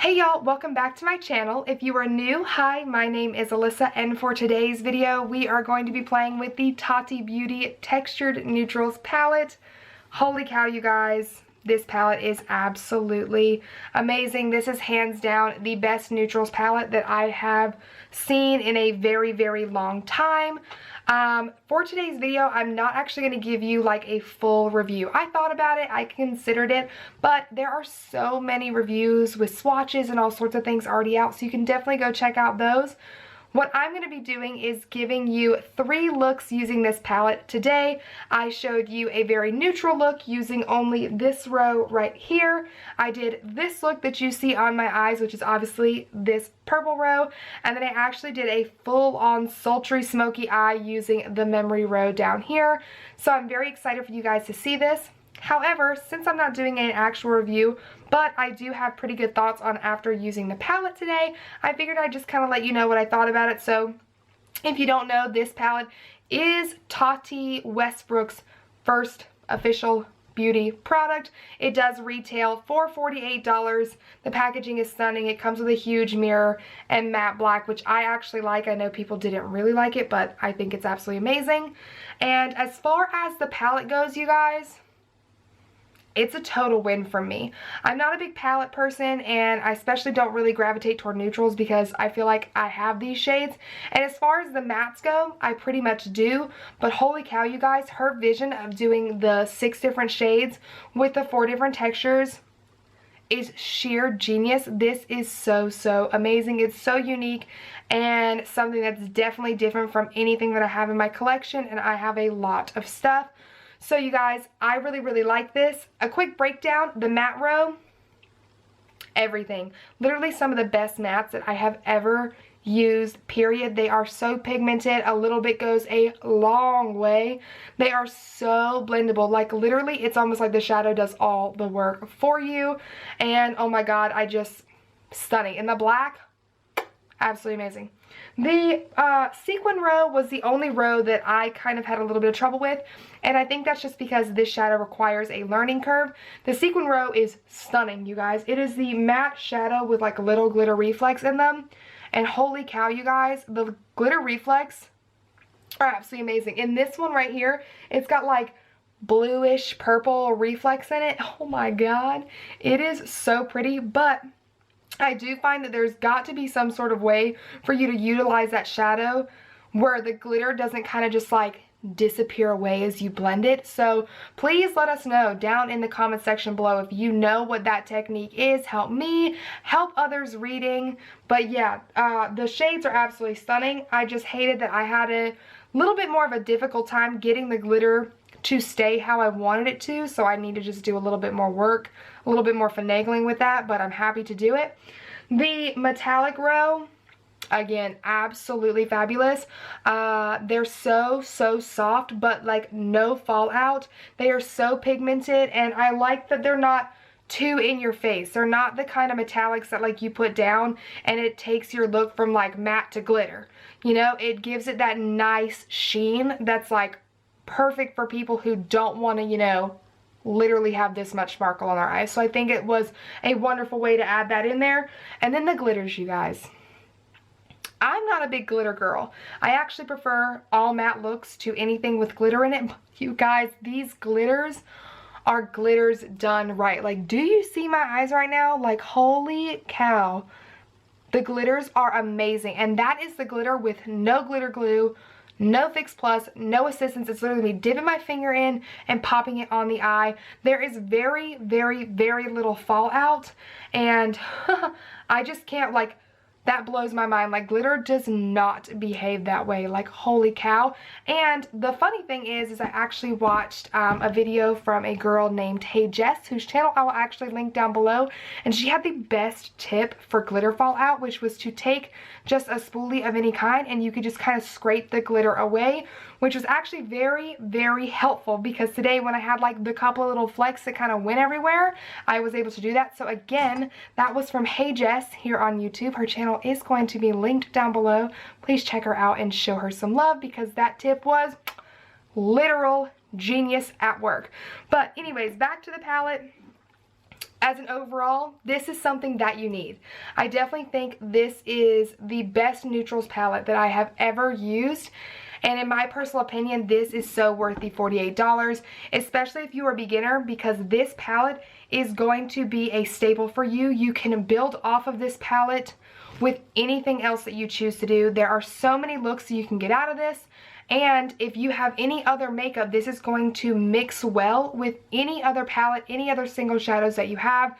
Hey y'all, welcome back to my channel. If you are new, hi, my name is Alyssa, and for today's video, we are going to be playing with the Tati Beauty Textured Neutrals palette. Holy cow, you guys. This palette is absolutely amazing. This is hands down the best neutrals palette that I have seen in a very, very long time. For today's video, I'm not actually going to give you like a full review. I thought about it, I considered it, but there are so many reviews with swatches and all sorts of things already out, so you can definitely go check out those. What I'm going to be doing is giving you 3 looks using this palette. Today, I showed you a very neutral look using only this row right here. I did this look that you see on my eyes, which is obviously this purple row, and then I actually did a full-on sultry smoky eye using the memory row down here. So I'm very excited for you guys to see this. However, since I'm not doing an actual review, but I do have pretty good thoughts on after using the palette today, I figured I'd just kind of let you know what I thought about it. So if you don't know, this palette is Tati Westbrook's first official beauty product. It does retail for $48. The packaging is stunning. It comes with a huge mirror and matte black, which I actually like. I know people didn't really like it, but I think it's absolutely amazing. And as far as the palette goes, you guys, it's a total win for me. I'm not a big palette person, and I especially don't really gravitate toward neutrals because I feel like I have these shades. And as far as the mattes go, I pretty much do. But holy cow, you guys, her vision of doing the 6 different shades with the 4 different textures is sheer genius. This is so amazing. It's so unique and something that's definitely different from anything that I have in my collection, and I have a lot of stuff. So you guys, I really like this. A quick breakdown, the matte row, everything. Literally some of the best mattes that I have ever used, period. They are so pigmented. A little bit goes a long way. They are so blendable. Like literally, it's almost like the shadow does all the work for you. And oh my god, stunning. And the black, absolutely amazing. The sequin row was the only row that I kind of had a little bit of trouble with, and I think that's just because this shadow requires a learning curve. The sequin row is stunning, you guys. It is the matte shadow with like little glitter reflex in them, and holy cow, you guys, the glitter reflex are absolutely amazing. In this one right here, it's got like bluish purple reflex in it. Oh my god, it is so pretty. But I do find that there's got to be some sort of way for you to utilize that shadow where the glitter doesn't kind of just like disappear away as you blend it. So please let us know down in the comment section below if you know what that technique is. Help me, help others reading. But yeah, the shades are absolutely stunning. I just hated that I had a little bit more of a difficult time getting the glitter to stay how I wanted it to, so I need to just do a little bit more work, a little bit more finagling with that, but I'm happy to do it. The metallic row, again, absolutely fabulous. They're so soft, but like no fallout. They are so pigmented, and I like that they're not too in your face. They're not the kind of metallics that like you put down and it takes your look from like matte to glitter. You know, it gives it that nice sheen that's like perfect for people who don't want to, you know, literally have this much sparkle on their eyes. So I think it was a wonderful way to add that in there. And then the glitters, you guys. I'm not a big glitter girl. I actually prefer all matte looks to anything with glitter in it. But you guys, these glitters are glitters done right. Like, do you see my eyes right now? Like, holy cow. The glitters are amazing. And that is the glitter with no glitter glue, no Fix Plus, no assistance. It's literally me dipping my finger in and popping it on the eye. There is very little fallout, and I just can't, like, that blows my mind. Like, glitter does not behave that way. Like, holy cow. And the funny thing is I actually watched a video from a girl named Hey Jess, whose channel I will actually link down below, and she had the best tip for glitter fallout, which was to take just a spoolie of any kind and you could just kind of scrape the glitter away, which was actually very helpful, because today when I had like the couple of little flecks that kind of went everywhere, I was able to do that. So again, that was from Hey Jess here on YouTube. Her channel is going to be linked down below. Please check her out and show her some love, because that tip was literal genius at work. But anyways, back to the palette. as an overall, this is something that you need. I definitely think this is the best neutrals palette that I have ever used. And in my personal opinion, this is so worth the $48, especially if you are a beginner, because this palette is going to be a staple for you. You can build off of this palette with anything else that you choose to do. There are so many looks you can get out of this. And if you have any other makeup, this is going to mix well with any other palette, any other single shadows that you have.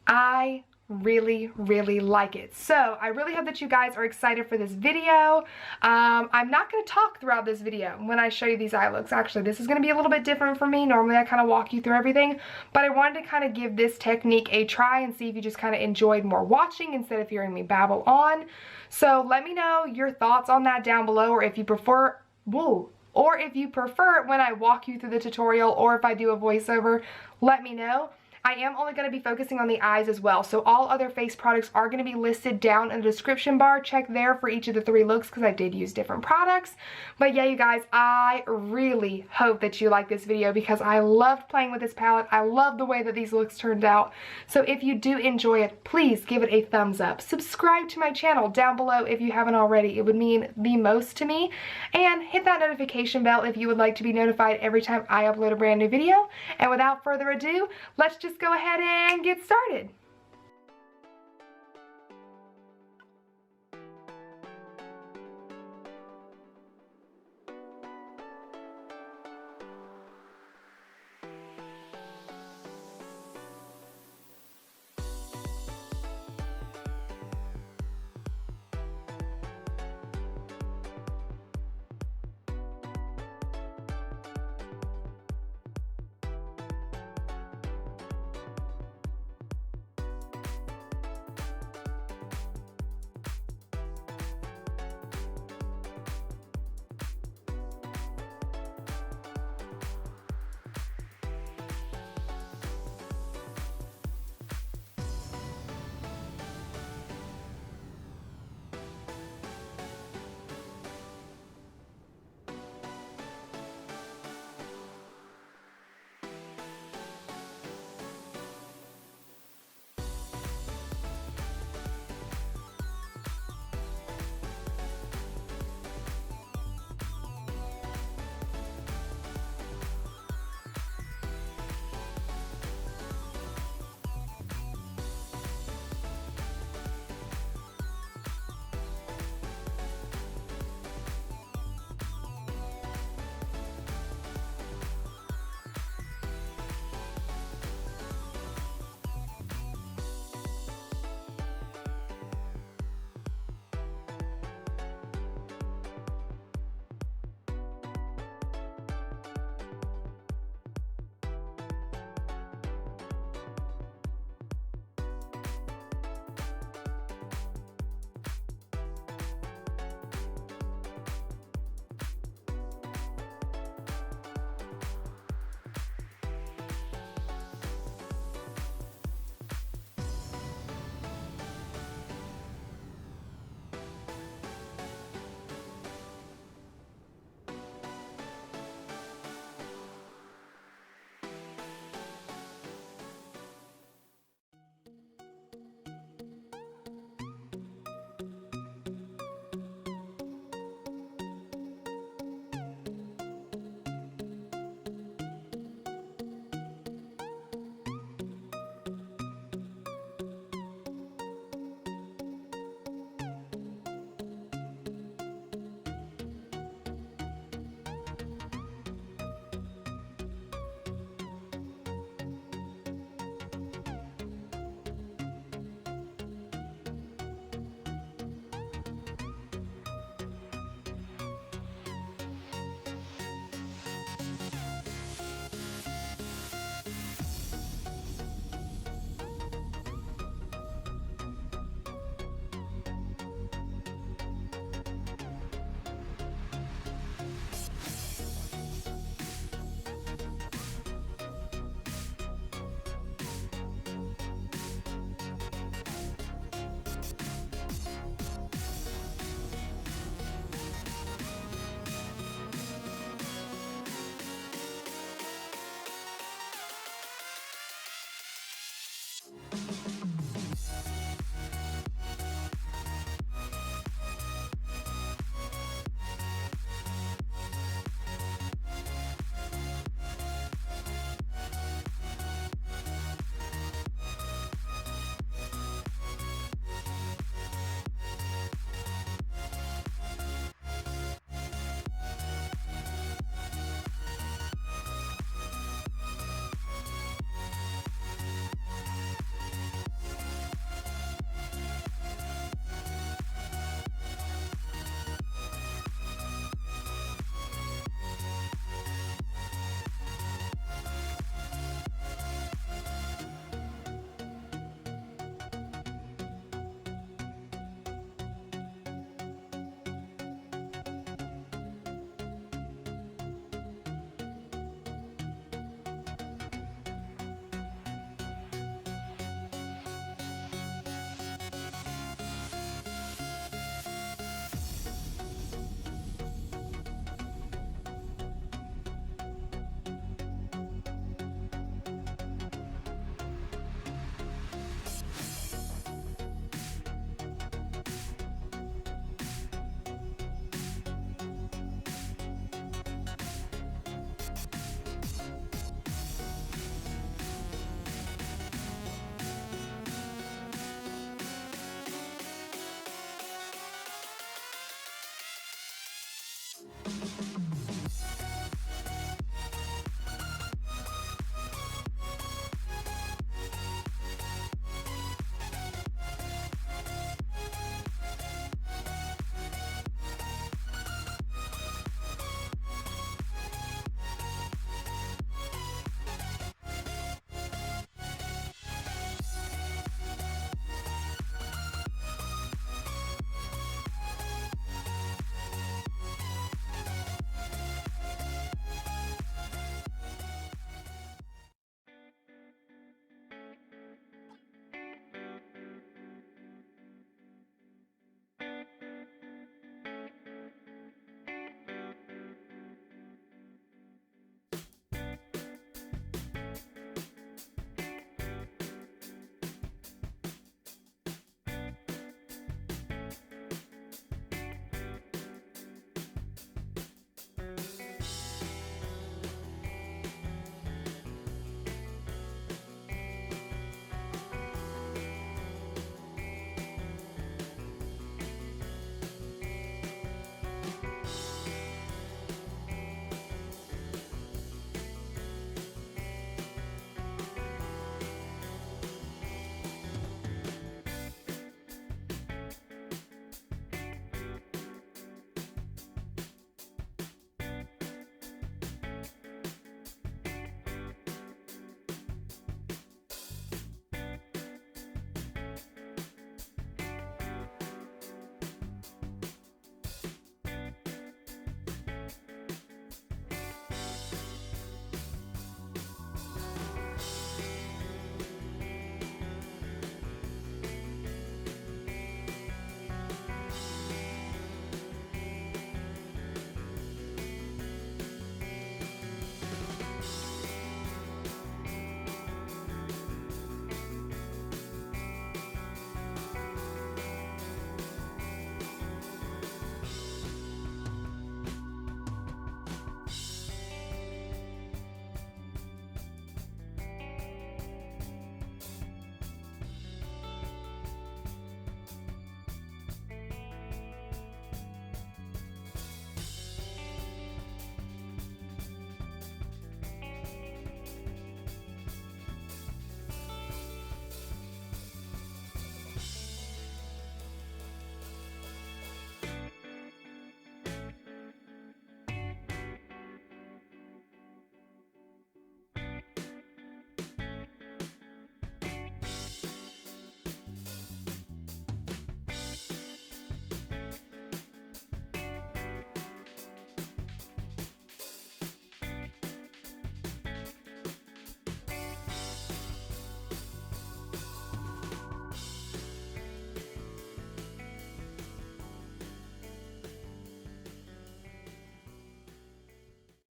I really like it. So I really hope that you guys are excited for this video. I'm not going to talk throughout this video when I show you these eye looks. Actually, this is going to be a little bit different for me. Normally I kind of walk you through everything, but I wanted to kind of give this technique a try and see if you just kind of enjoyed more watching instead of hearing me babble on. So let me know your thoughts on that down below, or if you prefer, or if you prefer when I walk you through the tutorial, or if I do a voiceover, let me know. I am only going to be focusing on the eyes as well, so all other face products are going to be listed down in the description bar. Check there for each of the 3 looks because I did use different products. But yeah, you guys, I really hope that you like this video because I loved playing with this palette. I love the way that these looks turned out. So if you do enjoy it, please give it a thumbs up. Subscribe to my channel down below if you haven't already. It would mean the most to me. And hit that notification bell if you would like to be notified every time I upload a brand new video. And without further ado, let's just go ahead and get started.